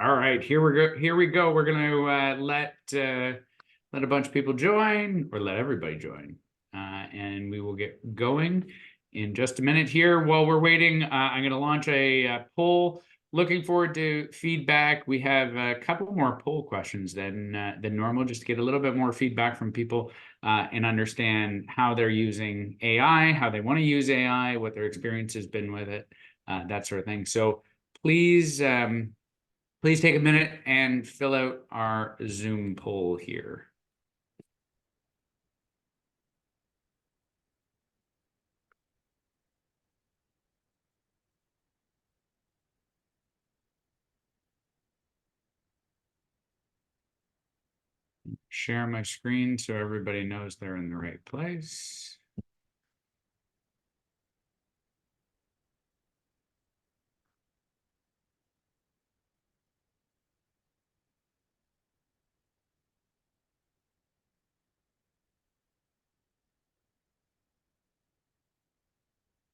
All right, here we go. Here we go. We're going to let a bunch of people join, or let everybody join, and we will get going in just a minute here. While we're waiting, I'm going to launch a poll. Looking forward to feedback. We have a couple more poll questions than normal, just to get a little bit more feedback from people and understand how they're using AI, how they want to use AI, what their experience has been with it, that sort of thing. So please. Please take a minute and fill out our Zoom poll here. Share my screen so everybody knows they're in the right place.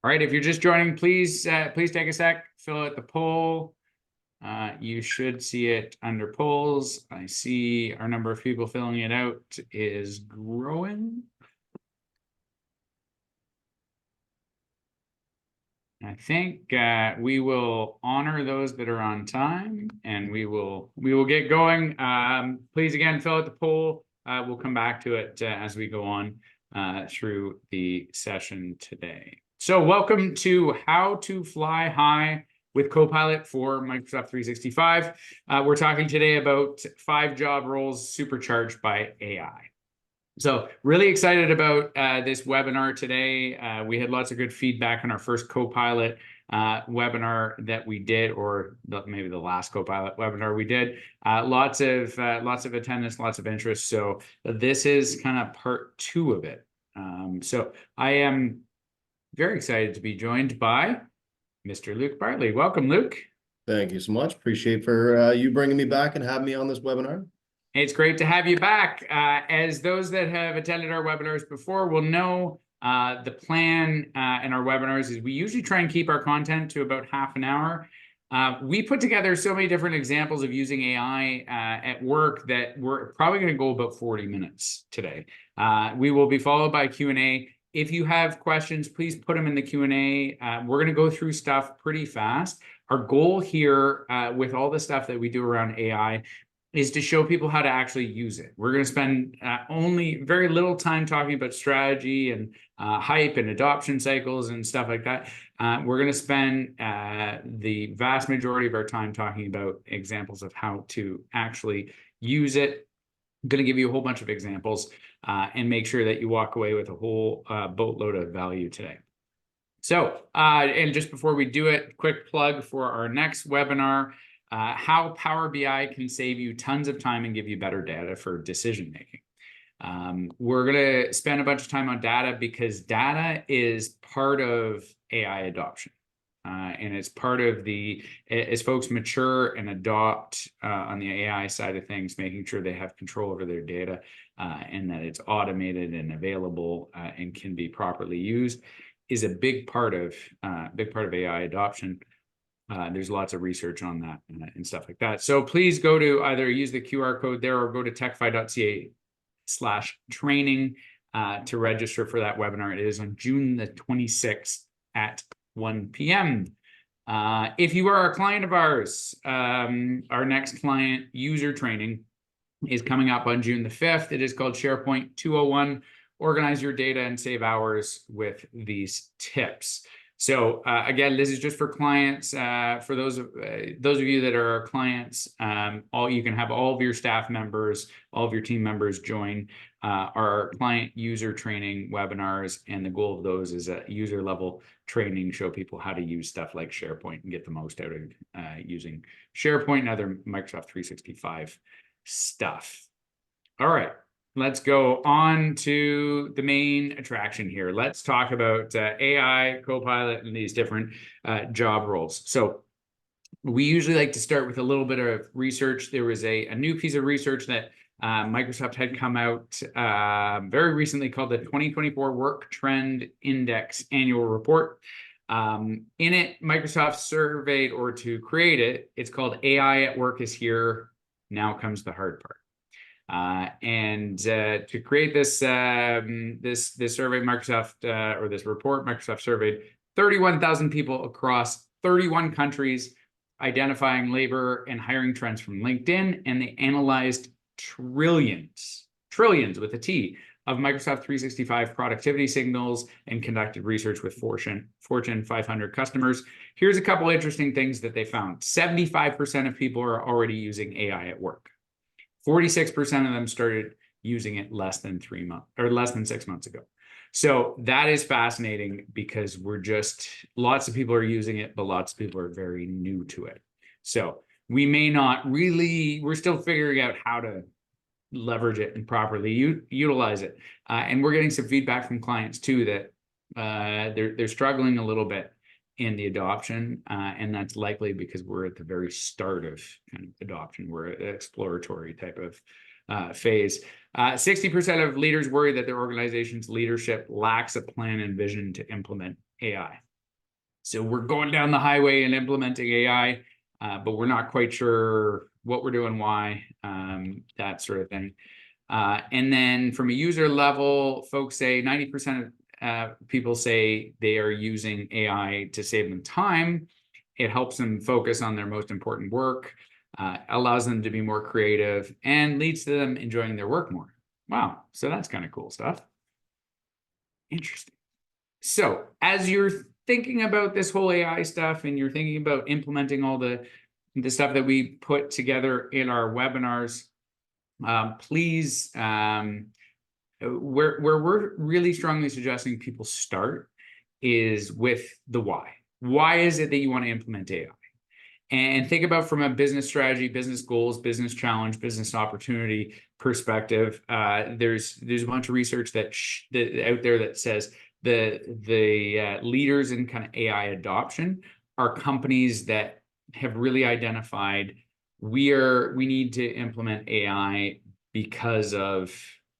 All right, if you're just joining, please take a sec, fill out the poll. You should see it under polls. I see our number of people filling it out is growing. I think we will honor those that are on time, and we will get going. Please again fill out the poll. We'll come back to it as we go on through the session today. So welcome to How to Fly High with Copilot for Microsoft 365. We're talking today about 5 job roles supercharged by AI. So really excited about this webinar today. We had lots of good feedback on our first Copilot webinar that we did, or maybe the last Copilot webinar we did. Lots of attendance, lots of interest. So this is kind of part 2 of it. So I am very excited to be joined by Mr. Luke Bartley. Welcome, Luke. Thank you so much. Appreciate for you bringing me back and having me on this webinar. It's great to have you back. As those that have attended our webinars before will know, the plan in our webinars is we usually try and keep our content to about half an hour. We put together so many different examples of using AI at work that we're probably going to go about 40 minutes today. We will be followed by Q&A. If you have questions, please put them in the Q&A. We're going to go through stuff pretty fast. Our goal here with all the stuff that we do around AI is to show people how to actually use it. We're going to spend only very little time talking about strategy and hype and adoption cycles and stuff like that. We're going to spend the vast majority of our time talking about examples of how to actually use it. I'm going to give you a whole bunch of examples and make sure that you walk away with a whole boatload of value today. So, and just before we do it, quick plug for our next webinar. How Power BI can save you tons of time and give you better data for decision making. We're going to spend a bunch of time on data because data is part of AI adoption. And it's part of as folks mature and adopt on the AI side of things, making sure they have control over their data and that it's automated and available and can be properly used is a big part of AI adoption. There's lots of research on that and stuff like that. So please go to either use the QR code there or go to techfi.ca/training to register for that webinar. It is on June the 26th at 1 p.m. If you are a client of ours, our next client user training is coming up on June the 5th. It is called SharePoint 201. Organize your data and save hours with these tips. So again, this is just for clients. For those of you that are our clients, you can have all of your staff members, all of your team members join our client user training webinars, and the goal of those is a user level training, show people how to use stuff like SharePoint and get the most out of using SharePoint and other Microsoft 365 stuff. All right. Let's go on to the main attraction here. Let's talk about AI, Copilot, and these different job roles. So we usually like to start with a little bit of research. There was a new piece of research that Microsoft had come out very recently called the 2024 Work Trend Index Annual Report. In it, Microsoft surveyed, or to create it, it's called AI at Work is Here. Now comes the hard part. To create this this survey, Microsoft or this report, Microsoft surveyed 31,000 people across 31 countries, identifying labor and hiring trends from LinkedIn, and they analyzed trillions with a T of Microsoft 365 productivity signals and conducted research with Fortune 500 customers. Here's a couple interesting things that they found. 75% of people are already using AI at work. 46% of them started using it less than 3 months or less than 6 months ago. So that is fascinating because lots of people are using it, but lots of people are very new to it. So we may not really, we're still figuring out how to leverage it and properly utilize it. And we're getting some feedback from clients too that they're struggling a little bit in the adoption, and that's likely because we're at the very start of kind of adoption. We're at an exploratory type of phase. 60% of leaders worry that their organization's leadership lacks a plan and vision to implement AI. So we're going down the highway and implementing AI, but we're not quite sure what we're doing, why, that sort of thing. And then from a user level, folks say 90% of people say they are using AI to save them time. It helps them focus on their most important work, allows them to be more creative, and leads to them enjoying their work more. Wow, so that's kind of cool stuff. Interesting. So as you're thinking about this whole AI stuff and you're thinking about implementing all the stuff that we put together in our webinars, please, where we're really strongly suggesting people start is with the why. Why is it that you want to implement AI? And think about from a business strategy, business goals, business challenge, business opportunity perspective. There's a bunch of research that out there that says the leaders in kind of AI adoption are companies that have really identified we need to implement AI because of,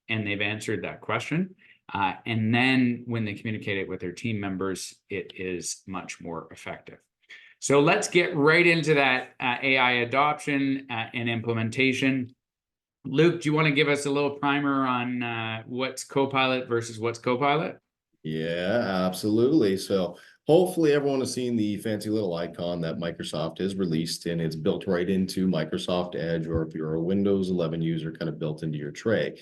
and they've answered that question. And then when they communicate it with their team members, it is much more effective. So let's get right into that AI adoption and implementation. Luke, do you want to give us a little primer on what's Copilot versus what's Copilot? Yeah, absolutely. So hopefully everyone has seen the fancy little icon that Microsoft has released, and it's built right into Microsoft Edge, or if you're a Windows 11 user, kind of built into your tray.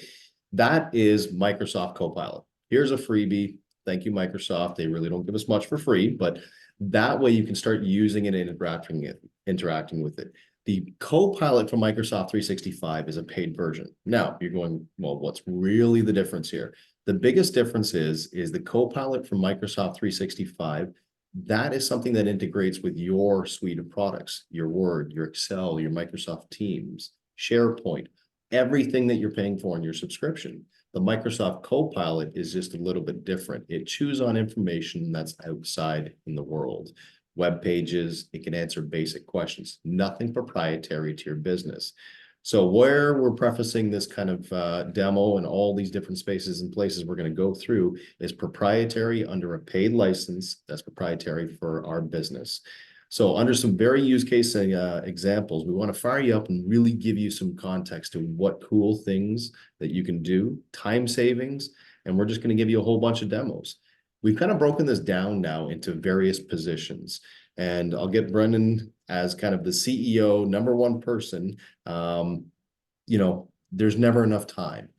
That is Microsoft Copilot. Here's a freebie. Thank you, Microsoft. They really don't give us much for free, but that way you can start using it and interacting with it. The Copilot from Microsoft 365 is a paid version. Now you're going, well, what's really the difference here? The biggest difference is the Copilot from Microsoft 365. That is something that integrates with your suite of products, your Word, your Excel, your Microsoft Teams, SharePoint, everything that you're paying for in your subscription. The Microsoft Copilot is just a little bit different. It chews on information that's outside in the world. Web pages, it can answer basic questions, nothing proprietary to your business. So where we're prefacing this kind of demo and all these different spaces and places we're going to go through is proprietary under a paid license that's proprietary for our business. So under some very use case examples, we want to fire you up and really give you some context to what cool things that you can do, time savings, and we're just going to give you a whole bunch of demos. We've kind of broken this down now into various positions, and I'll get Brendan as kind of the CEO, number one person. You know, there's never enough time.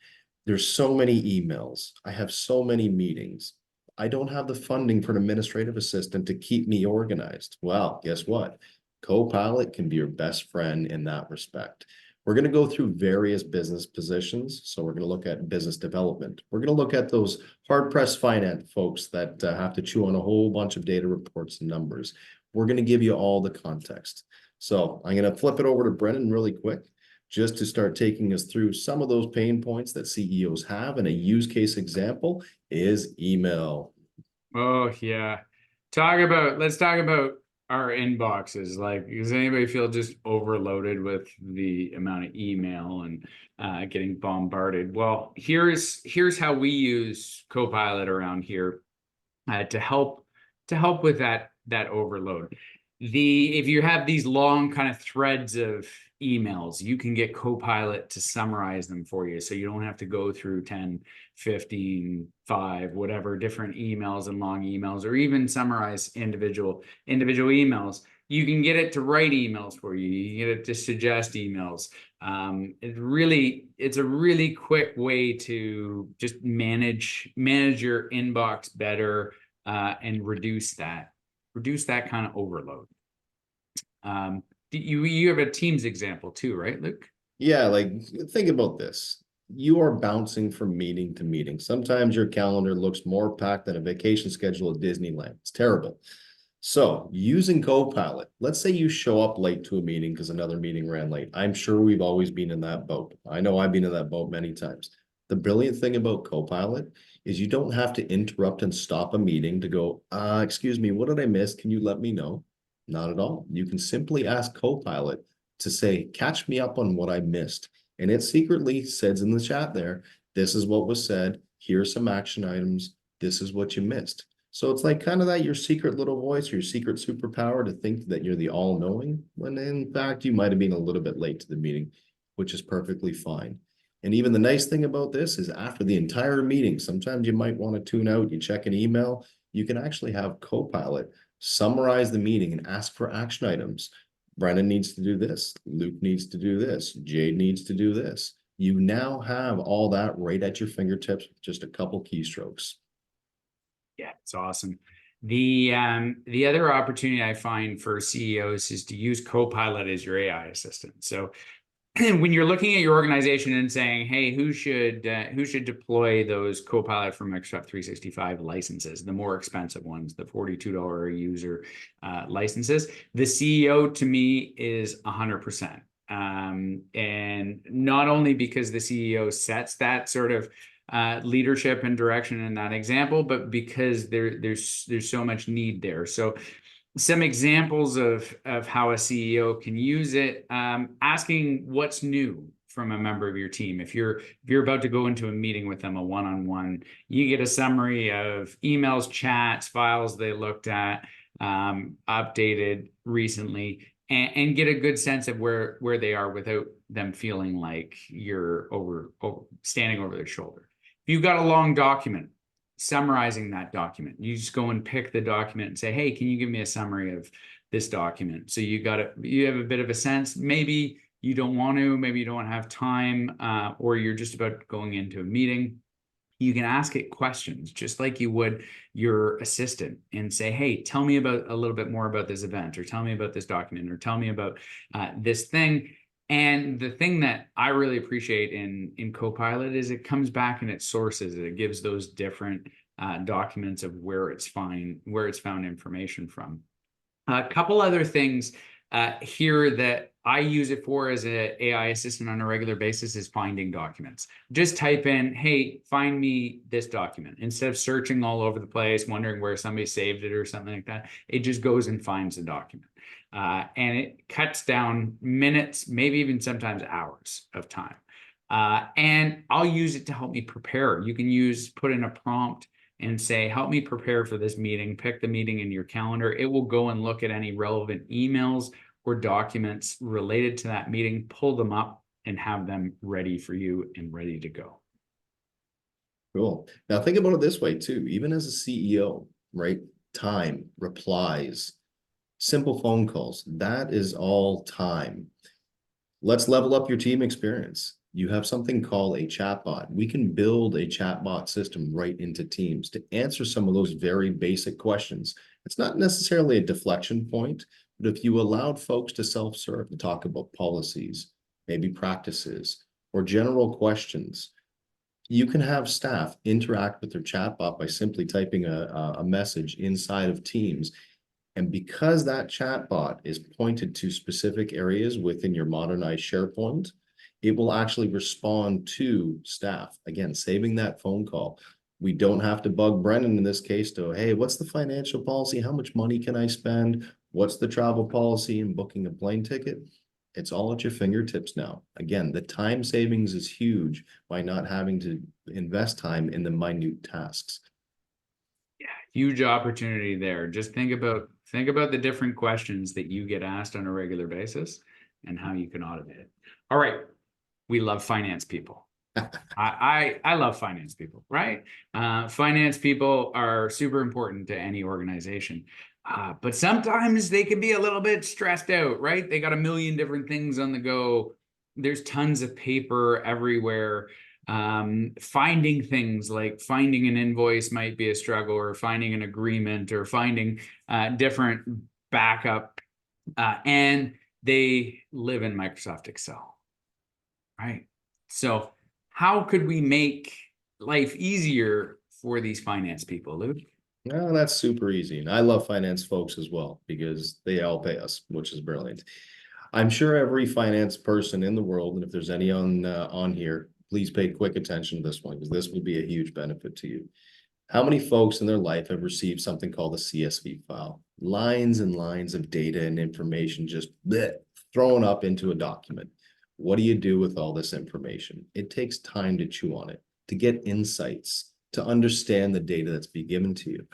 There's so many emails. I have so many meetings. I don't have the funding for an administrative assistant to keep me organized. Well, guess what? Copilot can be your best friend in that respect. We're going to go through various business positions. So we're going to look at business development. We're going to look at those hard-pressed finance folks that have to chew on a whole bunch of data reports and numbers. We're going to give you all the context. So I'm going to flip it over to Brendan really quick, just to start taking us through some of those pain points that CEOs have. And a use case example is email. Oh, yeah. Let's talk about our inboxes. Like, does anybody feel just overloaded with the amount of email and getting bombarded? Well, here's how we use Copilot around here to help help with that overload. If you have these long kind of threads of emails, you can get Copilot to summarize them for you, so you don't have to go through 10, 15, 5, whatever different emails and long emails, or even summarize individual emails. You can get it to write emails for you. You can get it to suggest emails. It's a really quick way to just manage your inbox better, and reduce that kind of overload. You have a Teams example too, right, Luke? Yeah, like think about this. You are bouncing from meeting to meeting. Sometimes your calendar looks more packed than a vacation schedule at Disneyland. It's terrible. So using Copilot, let's say you show up late to a meeting because another meeting ran late. I'm sure we've always been in that boat. I know I've been in that boat many times. The brilliant thing about Copilot is you don't have to interrupt and stop a meeting to go, excuse me, what did I miss? Can you let me know? Not at all. You can simply ask Copilot to say, catch me up on what I missed. And it secretly says in the chat there, this is what was said. Here's some action items. This is what you missed. So it's like kind of that your secret little voice, your secret superpower to think that you're the all-knowing, when in fact you might have been a little bit late to the meeting, which is perfectly fine. And even the nice thing about this is after the entire meeting, sometimes you might want to tune out, you check an email, you can actually have Copilot summarize the meeting and ask for action items. Brennan needs to do this. Luke needs to do this. Jade needs to do this. You now have all that right at your fingertips with just a couple keystrokes. Yeah, it's awesome. The other opportunity I find for CEOs is to use Copilot as your AI assistant. So when you're looking at your organization and saying, hey, who should deploy those Copilot for Microsoft 365 licenses, the more expensive ones, the $42 a user licenses, the CEO to me is 100%. And not only because the CEO sets that sort of leadership and direction in that example, but because there's so much need there. So some examples of how a CEO can use it, asking what's new from a member of your team. If you're about to go into a meeting with them, a one-on-one, you get a summary of emails, chats, files they looked at, updated recently, and get a good sense of where they are without them feeling like you're standing over their shoulder. If you've got a long document, summarizing that document, you just go and pick the document and say, hey, can you give me a summary of this document? So you have a bit of a sense. Maybe you don't want to, maybe you don't have time, or you're just about going into a meeting. You can ask it questions just like you would your assistant and say, hey, tell me about a little bit more about this event, or tell me about this document, or tell me about this thing. And the thing that I really appreciate in Copilot is it comes back and it sources it. It gives those different documents of where it's found information from. A couple other things here that I use it for as an AI assistant on a regular basis is finding documents. Just type in, hey, find me this document. Instead of searching all over the place, wondering where somebody saved it or something like that, it just goes and finds the document. And it cuts down minutes, maybe even sometimes hours of time. And I'll use it to help me prepare. You can put in a prompt and say, help me prepare for this meeting, pick the meeting in your calendar. It will go and look at any relevant emails or documents related to that meeting, pull them up and have them ready for you and ready to go. Cool. Now think about it this way too, even as a CEO, right? Time, replies, simple phone calls, that is all time. Let's level up your team experience. You have something called a chatbot. We can build a chatbot system right into Teams to answer some of those very basic questions. It's not necessarily a deflection point, but if you allowed folks to self-serve to talk about policies, maybe practices, or general questions, you can have staff interact with their chatbot by simply typing a message inside of Teams. And because that chatbot is pointed to specific areas within your modernized SharePoint, it will actually respond to staff. Again, saving that phone call. We don't have to bug Brennan in this case to, hey, what's the financial policy? How much money can I spend? What's the travel policy in booking a plane ticket? It's all at your fingertips now. Again, the time savings is huge by not having to invest time in the minute tasks. huge opportunity there. Just think about the different questions that you get asked on a regular basis and how you can automate it. All right. We love finance people. I love finance people, right? Finance people are super important to any organization. But sometimes they can be a little bit stressed out, right? They got a million different things on the go. There's tons of paper everywhere. Finding things like finding an invoice might be a struggle, or finding an agreement, or finding different backup. And they live in Microsoft Excel, right? So how could we make life easier for these finance people, Luke? No, that's super easy. And I love finance folks as well because they all pay us, which is brilliant. I'm sure every finance person in the world, and if there's any on here, please pay quick attention to this one because this will be a huge benefit to you. How many folks in their life have received something called a CSV file? Lines and lines of data and information just thrown up into a document. What do you do with all this information? It takes time to chew on it, to get insights, to understand the data that's being given to you.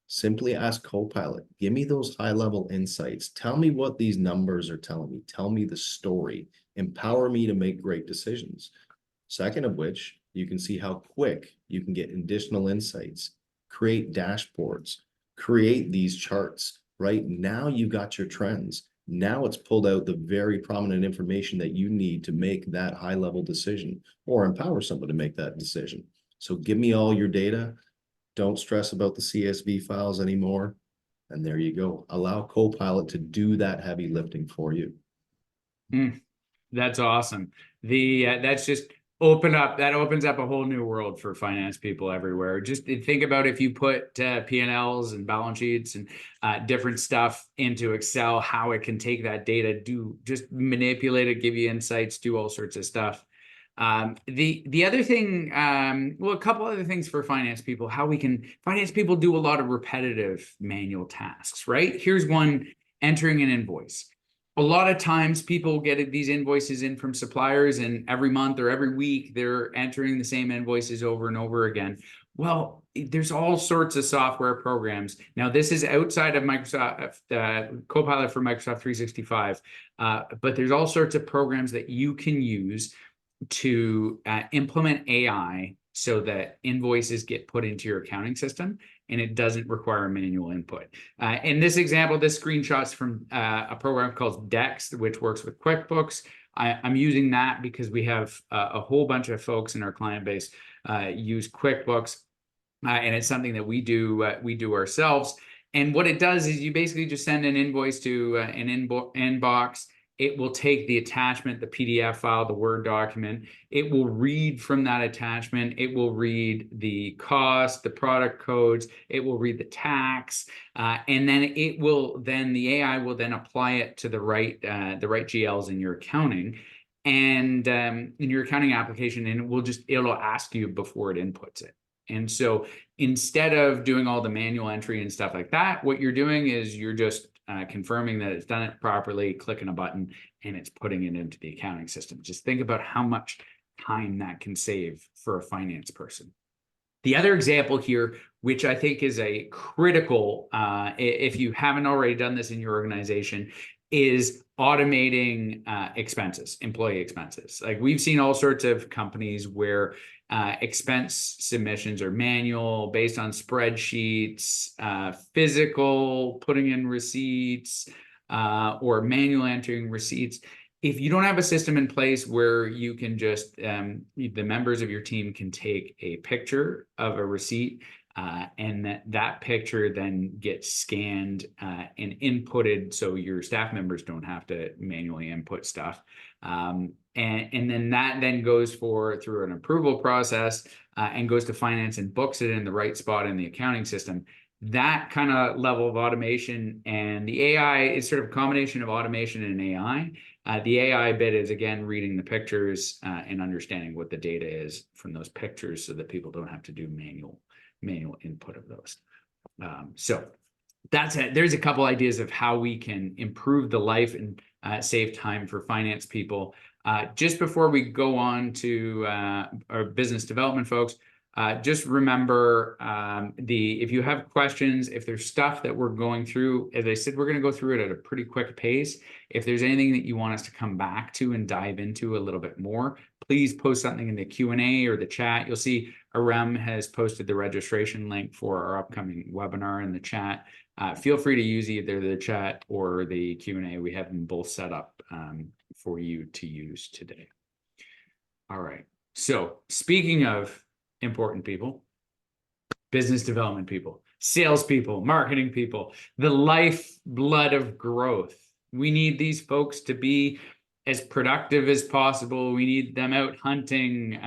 Simply ask Copilot, give me those high-level insights. Tell me what these numbers are telling me. Tell me the story. Empower me to make great decisions. Second of which, you can see how quick you can get additional insights, create dashboards, create these charts. Right now, you've got your trends. Now it's pulled out the very prominent information that you need to make that high-level decision or empower someone to make that decision. So give me all your data. Don't stress about the CSV files anymore. And there you go. Allow Copilot to do that heavy lifting for you. That's awesome. That's just opens up a whole new world for finance people everywhere. Just think about if you put P&Ls and balance sheets and different stuff into Excel, how it can take that data, just manipulate it, give you insights, do all sorts of stuff. The other thing, well, a couple other things for finance people, finance people do a lot of repetitive manual tasks, right? Here's one: entering an invoice. A lot of times people get these invoices in from suppliers, and every month or every week they're entering the same invoices over and over again. Well, there's all sorts of software programs. Now, this is outside of Microsoft Copilot for Microsoft 365, but there's all sorts of programs that you can use to implement AI so that invoices get put into your accounting system and it doesn't require manual input. In this example, this screenshot's from a program called Dex, which works with QuickBooks. I'm using that because we have a whole bunch of folks in our client base use QuickBooks, and it's something that we do ourselves. And what it does is you basically just send an invoice to an inbox. It will take the attachment, the PDF file, the Word document. It will read from that attachment. It will read the cost, the product codes. It will read the tax, and then the AI will then apply it to the right GLs in your accounting, and in your accounting application, and it'll ask you before it inputs it. And so instead of doing all the manual entry and stuff like that, what you're doing is you're just confirming that it's done it properly, clicking a button, and it's putting it into the accounting system. Just think about how much time that can save for a finance person. The other example here, which I think is a critical, if you haven't already done this in your organization, is automating expenses, employee expenses. Like, we've seen all sorts of companies where expense submissions are manual, based on spreadsheets, physical, putting in receipts, or manual entering receipts. If you don't have a system in place where you can just, the members of your team can take a picture of a receipt, and that picture then gets scanned and inputted so your staff members don't have to manually input stuff. And then that then goes through an approval process and goes to finance and books it in the right spot in the accounting system. That kind of level of automation, and the AI is sort of a combination of automation and AI. The AI bit is, again, reading the pictures and understanding what the data is from those pictures so that people don't have to do manual input of those. So that's it. There's a couple ideas of how we can improve the life and save time for finance people. Just before we go on to our business development folks, just remember if you have questions, if there's stuff that we're going through, as I said, we're going to go through it at a pretty quick pace. If there's anything that you want us to come back to and dive into a little bit more, please post something in the Q&A or the chat. You'll see Arem has posted the registration link for our upcoming webinar in the chat. Feel free to use either the chat or the Q&A. We have them both set up for you to use today. All right. So speaking of important people, business development people, salespeople, marketing people, the lifeblood of growth. We need these folks to be as productive as possible. We need them out hunting.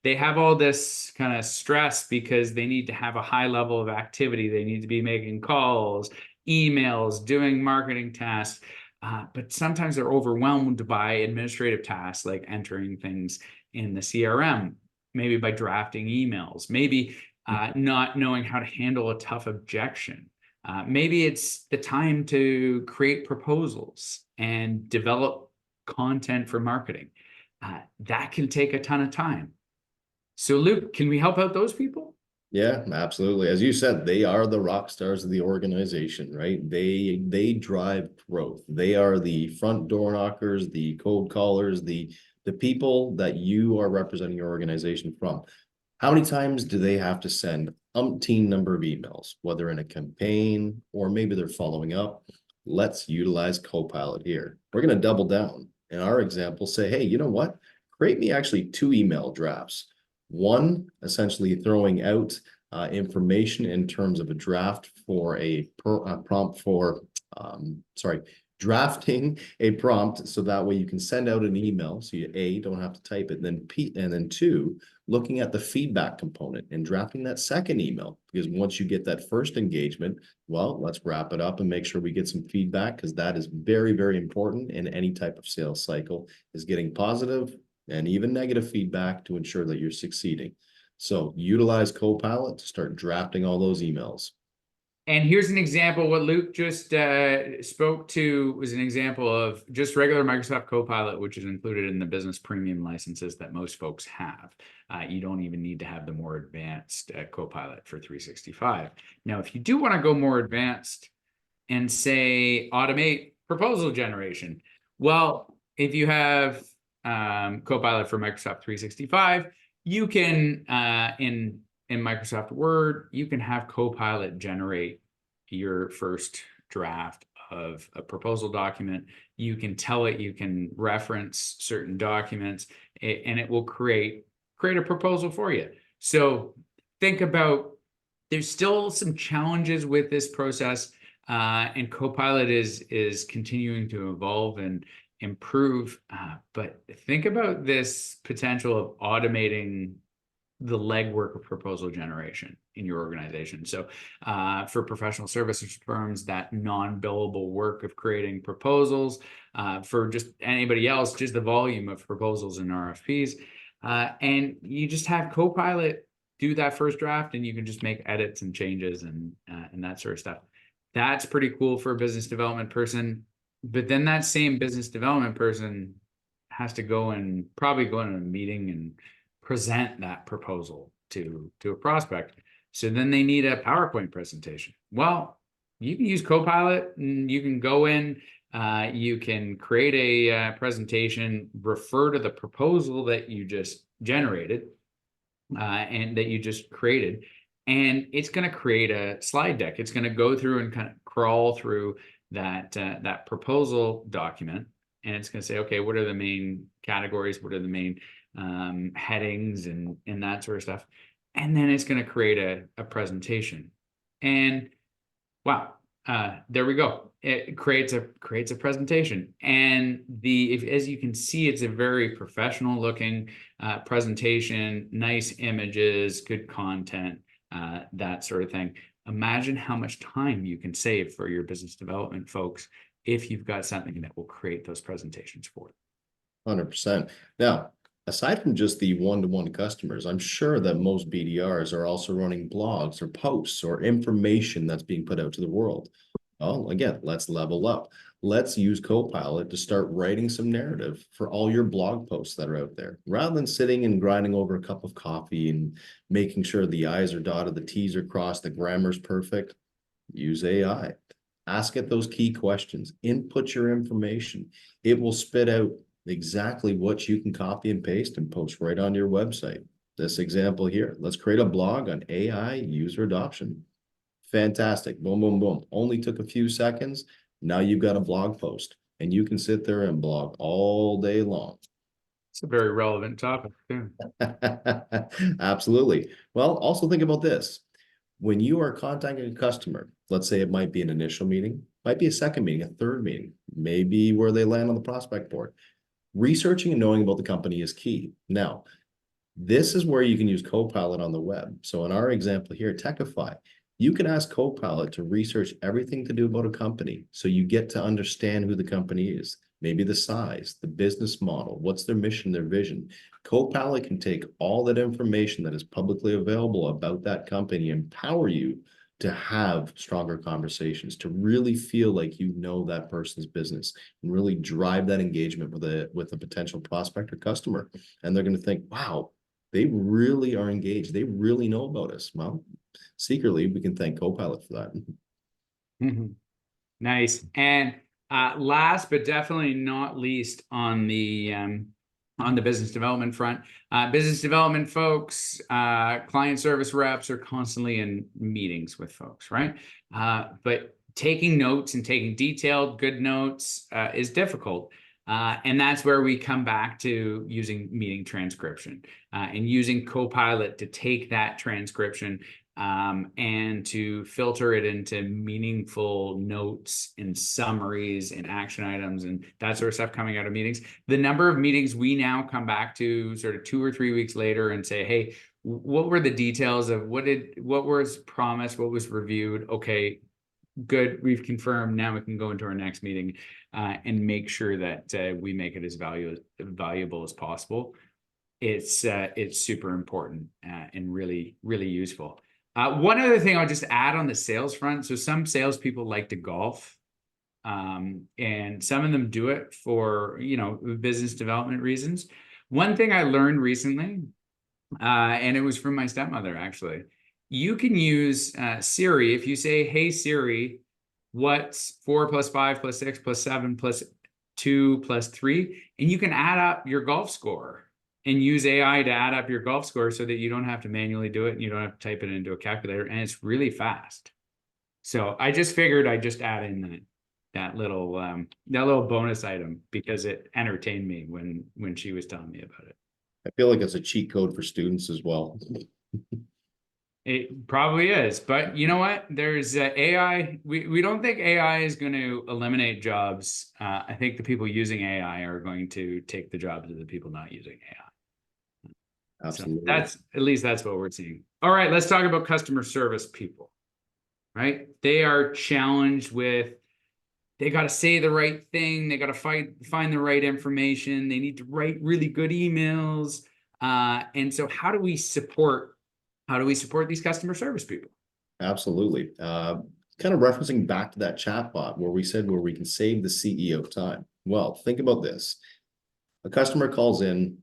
They have all this kind of stress because they need to have a high level of activity. They need to be making calls, emails, doing marketing tasks. But sometimes they're overwhelmed by administrative tasks like entering things in the CRM, maybe by drafting emails, maybe not knowing how to handle a tough objection. Maybe it's the time to create proposals and develop content for marketing. That can take a ton of time. So Luke, can we help out those people? Yeah, absolutely. As you said, they are the rock stars of the organization, right? They drive growth. They are the front door knockers, the cold callers, the people that you are representing your organization from. How many times do they have to send umpteen number of emails, whether in a campaign or maybe they're following up? Let's utilize Copilot here. We're going to double down. In our example, say, hey, you know what? Create me actually 2 email drafts. One, essentially throwing out information in terms of a draft for a prompt for, drafting a prompt so that way you can send out an email. So you don't have to type it. And then 2, looking at the feedback component and drafting that second email, because once you get that first engagement, well, let's wrap it up and make sure we get some feedback, because that is very, very important in any type of sales cycle, is getting positive and even negative feedback to ensure that you're succeeding. So utilize Copilot to start drafting all those emails. And here's an example. What Luke just spoke to was an example of just regular Microsoft Copilot, which is included in the business premium licenses that most folks have. You don't even need to have the more advanced Copilot for 365. Now, if you do want to go more advanced and say automate proposal generation, well, if you have Copilot for Microsoft 365, you can in Microsoft Word, you can have Copilot generate your first draft of a proposal document. You can tell it, you can reference certain documents, and it will create a proposal for you. So think about, there's still some challenges with this process, and Copilot is continuing to evolve and improve. But think about this potential of automating the legwork of proposal generation in your organization. So for professional services firms, that non-billable work of creating proposals, for just anybody else, just the volume of proposals and RFPs. And you just have Copilot do that first draft, and you can just make edits and changes and that sort of stuff. That's pretty cool for a business development person. But then that same business development person has to probably go in a meeting and present that proposal to a prospect. So then they need a PowerPoint presentation. Well, you can use Copilot, and you can go in, you can create a presentation, refer to the proposal that you just generated and that you just created, and it's going to create a slide deck. It's going to go through and kind of crawl through that proposal document, and it's going to say, okay, what are the main categories? What are the main headings and that sort of stuff? And then it's going to create a presentation. And wow, there we go. It creates a presentation. And as you can see, it's a very professional looking presentation, nice images, good content, that sort of thing. Imagine how much time you can save for your business development folks if you've got something that will create those presentations for you. 100%. Now, aside from just the one-to-one customers, I'm sure that most BDRs are also running blogs or posts or information that's being put out to the world. Oh, again, let's level up. Let's use Copilot to start writing some narrative for all your blog posts that are out there. Rather than sitting and grinding over a cup of coffee and making sure the I's are dotted, the T's are crossed, the grammar's perfect, use AI. Ask it those key questions, input your information. It will spit out exactly what you can copy and paste and post right on your website. This example here, let's create a blog on AI user adoption. Fantastic. Boom, boom, boom. Only took a few seconds. Now you've got a blog post and you can sit there and blog all day long. It's a very relevant topic too. Absolutely. Well, also think about this. When you are contacting a customer, let's say it might be an initial meeting, might be a second meeting, a third meeting, maybe where they land on the prospect board. Researching and knowing about the company is key. Now, this is where you can use Copilot on the web. So in our example here, Techify, you can ask Copilot to research everything to do about a company. So you get to understand who the company is, maybe the size, the business model, what's their mission, their vision. Copilot can take all that information that is publicly available about that company and empower you to have stronger conversations, to really feel like you know that person's business and really drive that engagement with a potential prospect or customer. And they're going to think, wow, they really are engaged. They really know about us. Well, secretly, we can thank Copilot for that. Mhm. Nice. And last but definitely not least on the business development front, business development folks, client service reps are constantly in meetings with folks, right? But taking notes and taking detailed, good notes is difficult. And that's where we come back to using meeting transcription and using Copilot to take that transcription and to filter it into meaningful notes and summaries and action items and that sort of stuff coming out of meetings. The number of meetings we now come back to sort of 2 or 3 weeks later and say, hey, what were the details of what was promised, what was reviewed? Okay, good, we've confirmed. Now we can go into our next meeting and make sure that we make it as valuable as possible. It's super important and really, really useful. One other thing I'll just add on the sales front. So some salespeople like to golf, and some of them do it for, business development reasons. One thing I learned recently, and it was from my stepmother, actually. You can use Siri. If you say, hey, Siri, what's 4 + 5 + 6 + 7 + 2 + 3? And you can add up your golf score and use AI to add up your golf score so that you don't have to manually do it and you don't have to type it into a calculator, and it's really fast. So I just figured I'd just add in that little bonus item because it entertained me when she was telling me about it. I feel like it's a cheat code for students as well. It probably is, but you know what? There's AI. We don't think AI is going to eliminate jobs. I think the people using AI are going to take the jobs of the people not using AI. Absolutely. So that's what we're seeing. All right, let's talk about customer service people, right? They are challenged with, they got to say the right thing. They got to find the right information. They need to write really good emails. And so how do we support these customer service people? Absolutely. Kind of referencing back to that chatbot where we said where we can save the CEO time. Well, think about this. A customer calls in,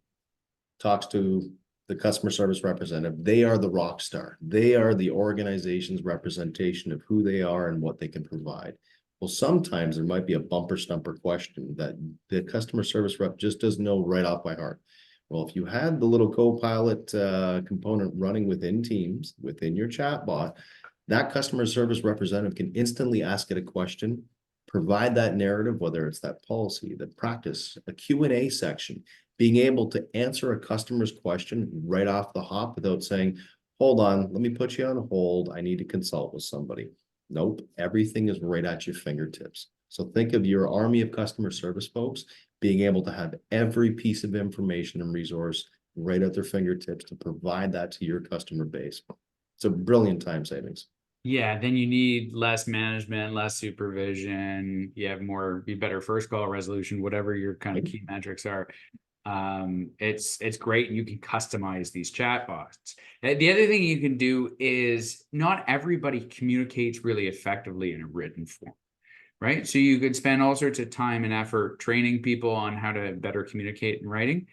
talks to the customer service representative. They are the rock star. They are the organization's representation of who they are and what they can provide. Well, sometimes there might be a bumper stumper question that the customer service rep just doesn't know right off by heart. Well, if you had the little Copilot component running within Teams, within your chatbot, that customer service representative can instantly ask it a question, provide that narrative, whether it's that policy, the practice, a Q&A section, being able to answer a customer's question right off the hop without saying, hold on, let me put you on hold. I need to consult with somebody. Nope, everything is right at your fingertips. So think of your army of customer service folks being able to have every piece of information and resource right at their fingertips to provide that to your customer base. It's a brilliant time savings. Yeah, then you need less management, less supervision. You have better first call resolution, whatever your kind of key metrics are. It's great. You can customize these chatbots. The other thing you can do is not everybody communicates really effectively in a written form. right? So you could spend all sorts of time and effort training people on how to better communicate in writing.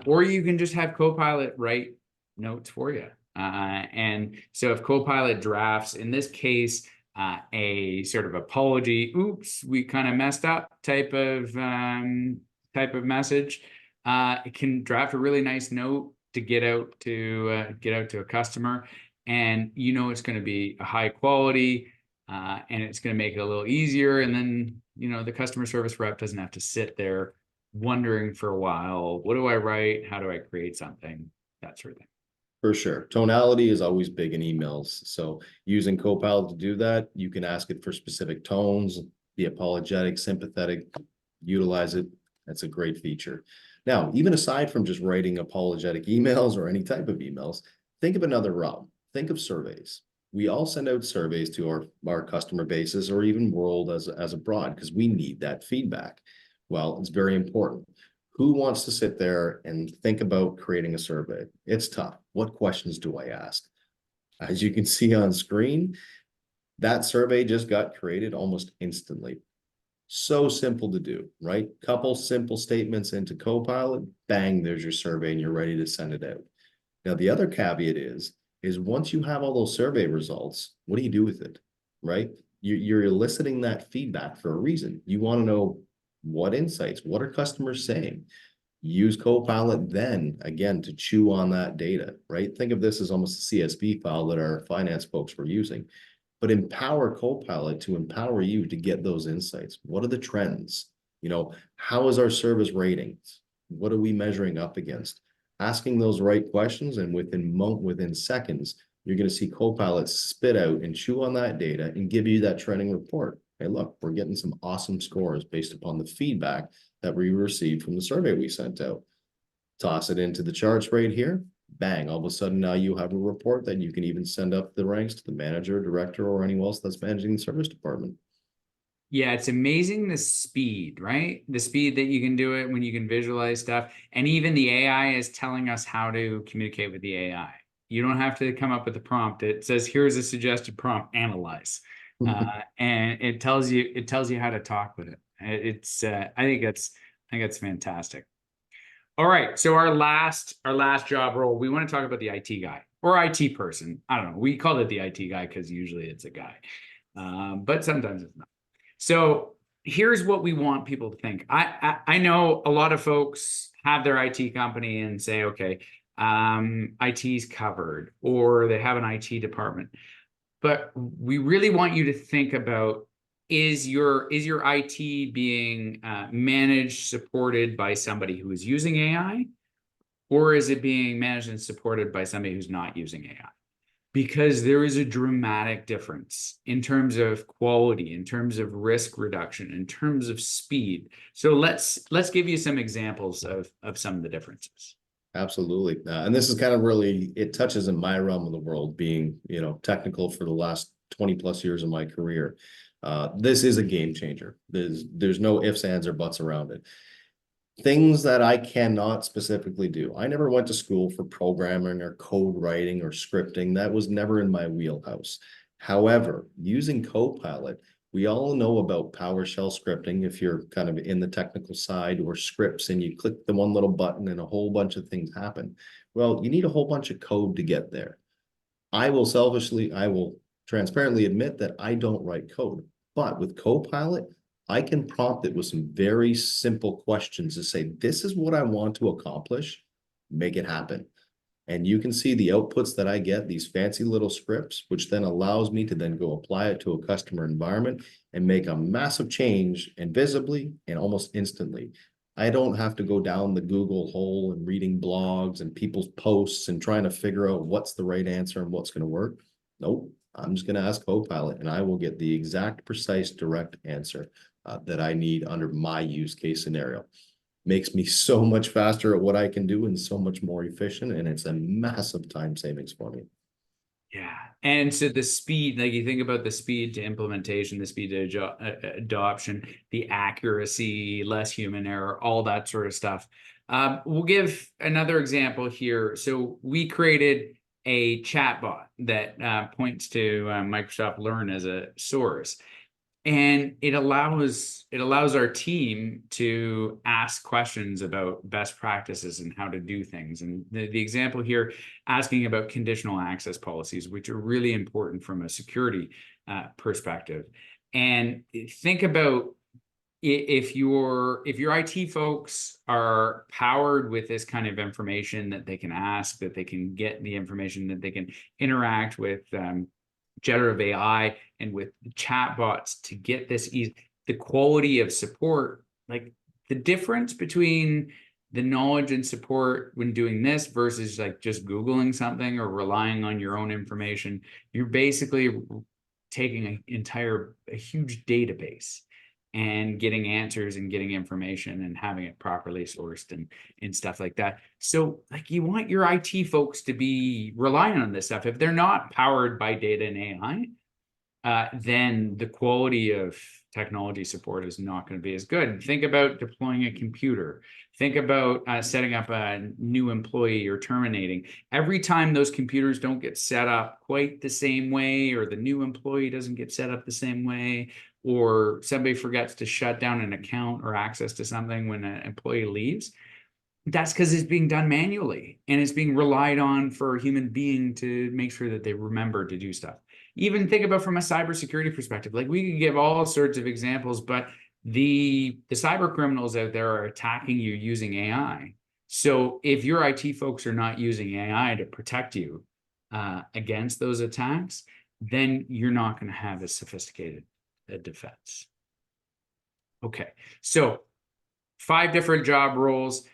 Or you can just have Copilot write notes for you. And so if Copilot drafts, in this case, a sort of apology, oops, we kind of messed up type of message, it can draft a really nice note to get out to a customer, and it's going to be a high quality, and it's going to make it a little easier. And then the customer service rep doesn't have to sit there wondering for a while, what do I write? How do I create something? That sort of thing. For sure. Tonality is always big in emails. So using Copilot to do that, you can ask it for specific tones, be apologetic, sympathetic, utilize it. That's a great feature. Now, even aside from just writing apologetic emails or any type of emails, think of another route. Think of surveys. We all send out surveys to our customer bases or even world as abroad, because we need that feedback. Well, it's very important. Who wants to sit there and think about creating a survey? It's tough. What questions do I ask? As you can see on screen, that survey just got created almost instantly. So simple to do, right? Couple simple statements into Copilot, bang, there's your survey and you're ready to send it out. Now, the other caveat is once you have all those survey results, what do you do with it, right? You're eliciting that feedback for a reason. You want to know what insights, what are customers saying? Use Copilot then, again, to chew on that data, right? Think of this as almost a CSV file that our finance folks were using, but empower Copilot to empower you to get those insights. What are the trends? How is our service ratings? What are we measuring up against? Asking those right questions, and within seconds, you're going to see Copilot spit out and chew on that data and give you that trending report. Hey, look, we're getting some awesome scores based upon the feedback that we received from the survey we sent out. Toss it into the charts right here. Bang, all of a sudden now you have a report that you can even send up the ranks to the manager, director, or anyone else that's managing the service department. Yeah, it's amazing the speed, right? The speed that you can do it when you can visualize stuff. And even the AI is telling us how to communicate with the AI. You don't have to come up with a prompt. It says, here's a suggested prompt, analyze. And it tells you how to talk with it. I think that's fantastic. All right. So our last job role, we want to talk about the IT guy or IT person. I don't know. We call it the IT guy because usually it's a guy. But sometimes it's not. So here's what we want people to think. I know a lot of folks have their IT company and say, okay, IT's covered, or they have an IT department. But we really want you to think about, is your IT being managed, supported by somebody who is using AI, or is it being managed and supported by somebody who's not using AI? Because there is a dramatic difference in terms of quality, in terms of risk reduction, in terms of speed. So let's give you some examples of some of the differences. Absolutely. And this is kind of really, it touches in my realm of the world, being, technical for the last 20 plus years of my career. This is a game changer. There's no ifs, ands, or buts around it. Things that I cannot specifically do. I never went to school for programming or code writing or scripting. That was never in my wheelhouse. However, using Copilot, we all know about PowerShell scripting if you're kind of in the technical side, or scripts and you click the one little button and a whole bunch of things happen. Well, you need a whole bunch of code to get there. I will transparently admit that I don't write code, but with Copilot, I can prompt it with some very simple questions to say, this is what I want to accomplish, make it happen. And you can see the outputs that I get, these fancy little scripts, which then allows me to then go apply it to a customer environment and make a massive change invisibly and almost instantly. I don't have to go down the Google hole and reading blogs and people's posts and trying to figure out what's the right answer and what's going to work. Nope. I'm just going to ask Copilot and I will get the exact, precise, direct answer that I need under my use case scenario. Makes me so much faster at what I can do and so much more efficient. And it's a massive time savings for me. Yeah. And so the speed, like you think about the speed to implementation, the speed to adoption, the accuracy, less human error, all that sort of stuff. We'll give another example here. So we created a chatbot that points to Microsoft Learn as a source. And it allows our team to ask questions about best practices and how to do things. And the example here, asking about conditional access policies, which are really important from a security perspective. And think about if your IT folks are powered with this kind of information that they can ask, that they can get the information, that they can interact with generative AI and with chatbots to get this easy, the quality of support, like the difference between the knowledge and support when doing this versus like just Googling something or relying on your own information, you're basically taking a huge database and getting answers and getting information and having it properly sourced and stuff like that. So like you want your IT folks to be relying on this stuff. If they're not powered by data and AI, then the quality of technology support is not going to be as good. Think about deploying a computer. Think about setting up a new employee or terminating. Every time those computers don't get set up quite the same way, or the new employee doesn't get set up the same way, or somebody forgets to shut down an account or access to something when an employee leaves, that's because it's being done manually and it's being relied on for a human being to make sure that they remember to do stuff. Even think about from a cybersecurity perspective, like we could give all sorts of examples, but the cyber criminals out there are attacking you using AI. So if your IT folks are not using AI to protect you against those attacks, then you're not going to have as sophisticated a defense. Okay, so 5 different job roles,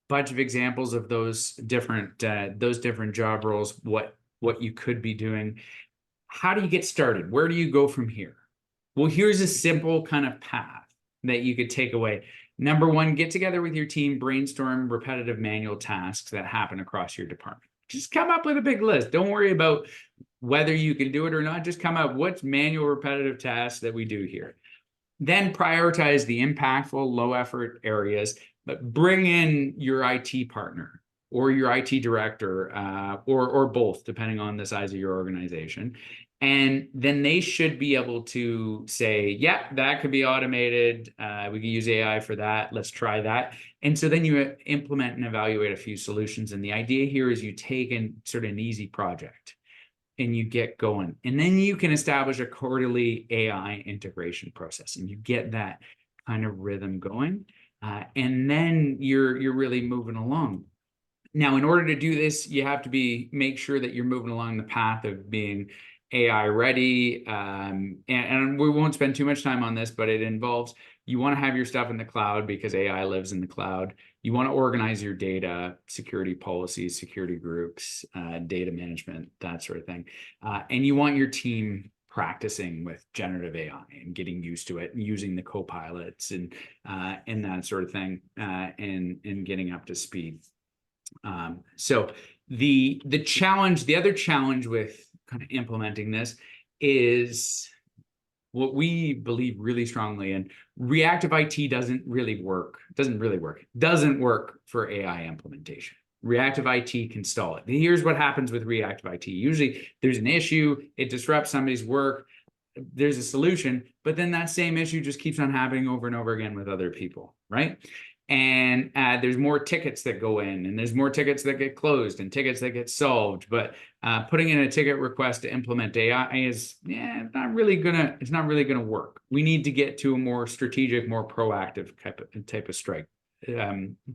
bunch of examples of those different job roles, what you could be doing. How do you get started? Where do you go from here? Well, here's a simple kind of path that you could take away. Number 1, get together with your team, brainstorm repetitive manual tasks that happen across your department. Just come up with a big list. Don't worry about whether you can do it or not. Just come up, what's manual repetitive tasks that we do here? Then prioritize the impactful, low effort areas, but bring in your IT partner or your IT director or both, depending on the size of your organization. And then they should be able to say, yeah, that could be automated. We can use AI for that. Let's try that. And so then you implement and evaluate a few solutions. And the idea here is you take in sort of an easy project and you get going. And then you can establish a quarterly AI integration process and you get that kind of rhythm going. And then you're really moving along. Now, in order to do this, you have to make sure that you're moving along the path of being AI ready. And we won't spend too much time on this, but it involves, you want to have your stuff in the cloud because AI lives in the cloud. You want to organize your data, security policies, security groups, data management, that sort of thing. And you want your team practicing with generative AI and getting used to it and using the copilots and that sort of thing, and getting up to speed. So the other challenge with kind of implementing this is what we believe really strongly in. Reactive IT doesn't work for AI implementation. Reactive IT can stall it. Here's what happens with reactive IT. Usually there's an issue, it disrupts somebody's work, there's a solution, but then that same issue just keeps on happening over and over again with other people, right? And there's more tickets that go in, and there's more tickets that get closed and tickets that get solved. But putting in a ticket request to implement AI is it's not really gonna work. We need to get to a more strategic, more proactive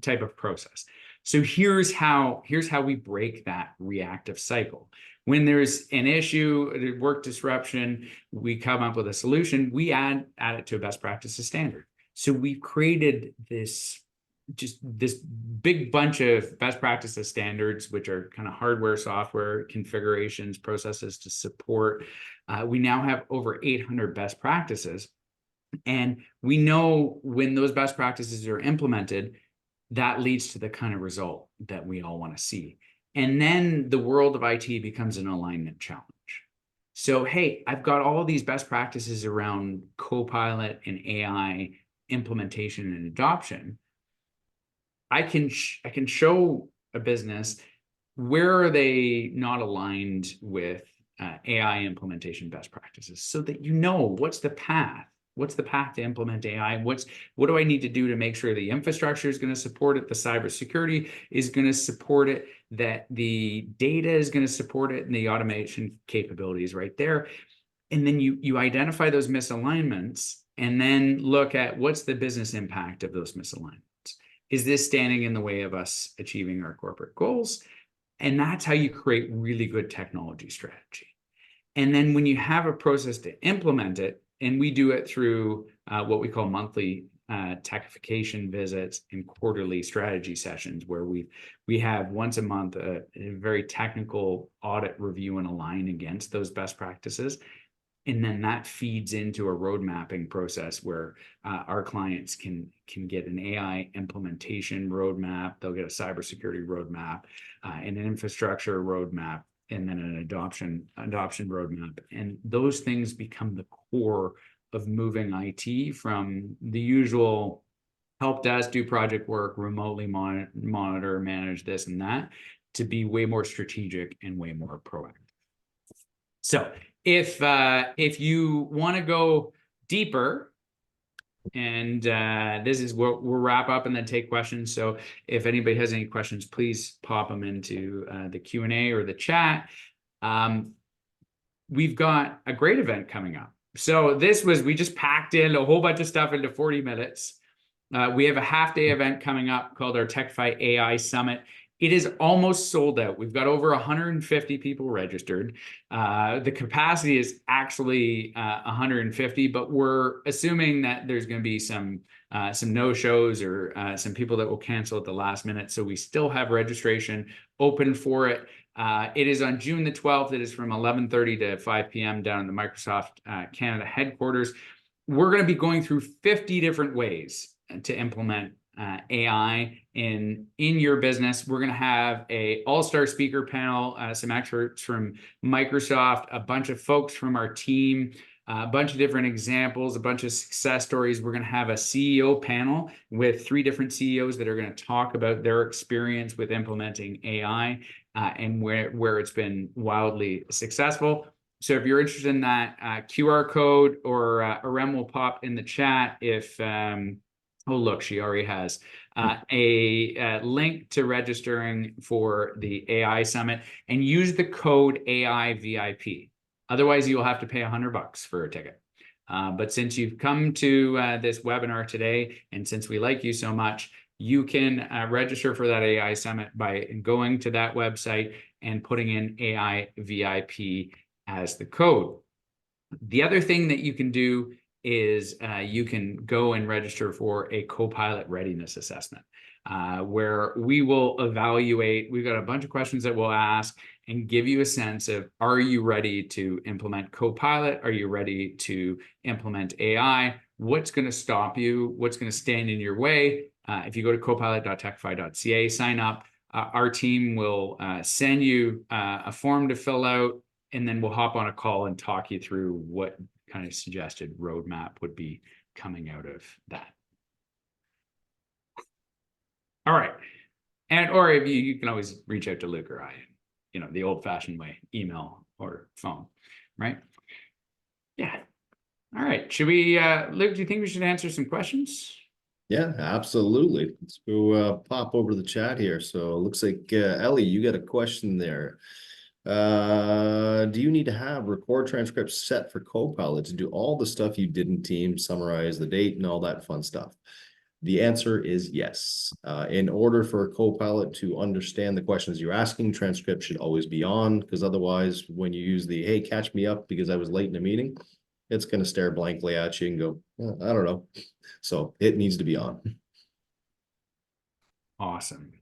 type of process. So here's how we break that reactive cycle. When there's an issue, work disruption, we come up with a solution. We add it to a best practices standard. So we've created this big bunch of best practices standards, which are kind of hardware, software, configurations, processes to support. We now have over 800 best practices. And we know when those best practices are implemented, that leads to the kind of result that we all want to see. And then the world of IT becomes an alignment challenge. So, hey, I've got all these best practices around Copilot and AI implementation and adoption. I can show a business where are they not aligned with AI implementation best practices, so that you know what's the path what's the path to implement AI? What do I need to do to make sure the infrastructure is going to support it, the cybersecurity is going to support it, that the data is going to support it, and the automation capabilities right there. And then you identify those misalignments and then look at what's the business impact of those misalignments. Is this standing in the way of us achieving our corporate goals? And that's how you create really good technology strategy. And then when you have a process to implement it, and we do it through what we call monthly techification visits and quarterly strategy sessions, where we have once a month a very technical audit review and align against those best practices. And then that feeds into a road mapping process where our clients can get an AI implementation roadmap, they'll get a cybersecurity roadmap, and an infrastructure roadmap, and then an adoption roadmap. And those things become the core of moving IT from the usual help desk, do project work, remotely monitor, manage this and that, to be way more strategic and way more proactive. So if you want to go deeper, and this is where we'll wrap up and then take questions. So if anybody has any questions, please pop them into the Q&A or the chat. We've got a great event coming up. So we just packed in a whole bunch of stuff into 40 minutes. We have a half-day event coming up called our Techify AI Summit. It is almost sold out. We've got over 150 people registered. The capacity is actually 150, but we're assuming that there's going to be some no-shows or some people that will cancel at the last minute. So we still have registration open for it. It is on June the 12th. It is from 11:30 to 5 p.m. down in the Microsoft Canada headquarters. We're going to be going through 50 different ways to implement AI in your business. We're going to have a all-star speaker panel, some experts from Microsoft, a bunch of folks from our team, a bunch of different examples, a bunch of success stories. We're going to have a CEO panel with 3 different CEOs that are going to talk about their experience with implementing AI and where it's been wildly successful. So if you're interested in that, QR code or Rem will pop in the chat if oh, look, she already has a link to registering for the AI Summit, and use the code AIVIP. Otherwise, you'll have to pay $100 for a ticket. But since you've come to this webinar today, and since we like you so much, you can register for that AI Summit by going to that website and putting in AIVIP as the code. The other thing that you can do is you can go and register for a Copilot readiness assessment, where we will evaluate. We've got a bunch of questions that we'll ask and give you a sense of, are you ready to implement Copilot? Are you ready to implement AI? What's going to stop you? What's going to stand in your way? If you go to copilot.techify.ca, sign up. Our team will send you a form to fill out, and then we'll hop on a call and talk you through what kind of suggested roadmap would be coming out of that. All right. Or if you can always reach out to Luke or I, the old-fashioned way, email or phone, right? Yeah. All right. Should we, Luke, do you think we should answer some questions? Yeah, absolutely. Let's go pop over the chat here. So it looks like Ellie, you got a question there. Do you need to have record transcripts set for Copilot to do all the stuff you did in Teams, summarize the date and all that fun stuff? The answer is yes. In order for Copilot to understand the questions you're asking, transcript should always be on, because otherwise when you use the, hey, catch me up because I was late in a meeting, it's going to stare blankly at you and go, I don't know. So it needs to be on. Awesome.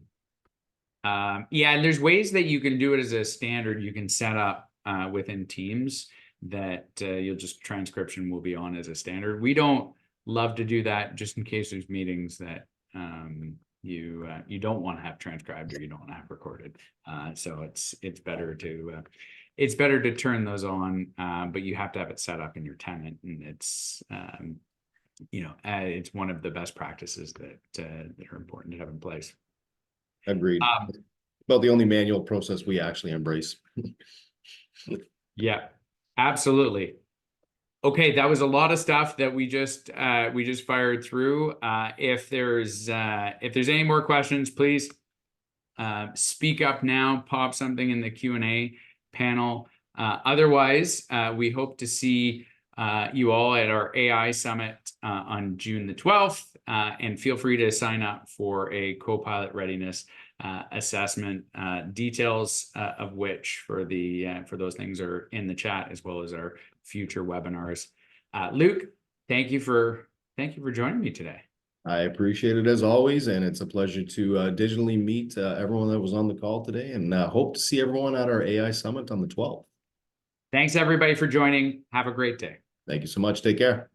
Yeah, and there's ways that you can do it as a standard. You can set up within Teams that you'll just transcription will be on as a standard. We don't love to do that just in case there's meetings that you don't want to have transcribed or you don't want to have recorded. So it's better to turn those on, but you have to have it set up in your tenant, and it's it's one of the best practices that are important to have in place. Agreed. About the only manual process we actually embrace. Yeah, absolutely. Okay, that was a lot of stuff that we just fired through. If there's any more questions, please speak up now, pop something in the Q&A panel. Otherwise, we hope to see you all at our AI Summit on June the 12th, and feel free to sign up for a Copilot readiness assessment, details of which for those things are in the chat, as well as our future webinars. Luke, thank you for joining me today. I appreciate it as always, and it's a pleasure to digitally meet everyone that was on the call today, and hope to see everyone at our AI Summit on the 12th. Thanks everybody for joining. Have a great day. Thank you so much. Take care.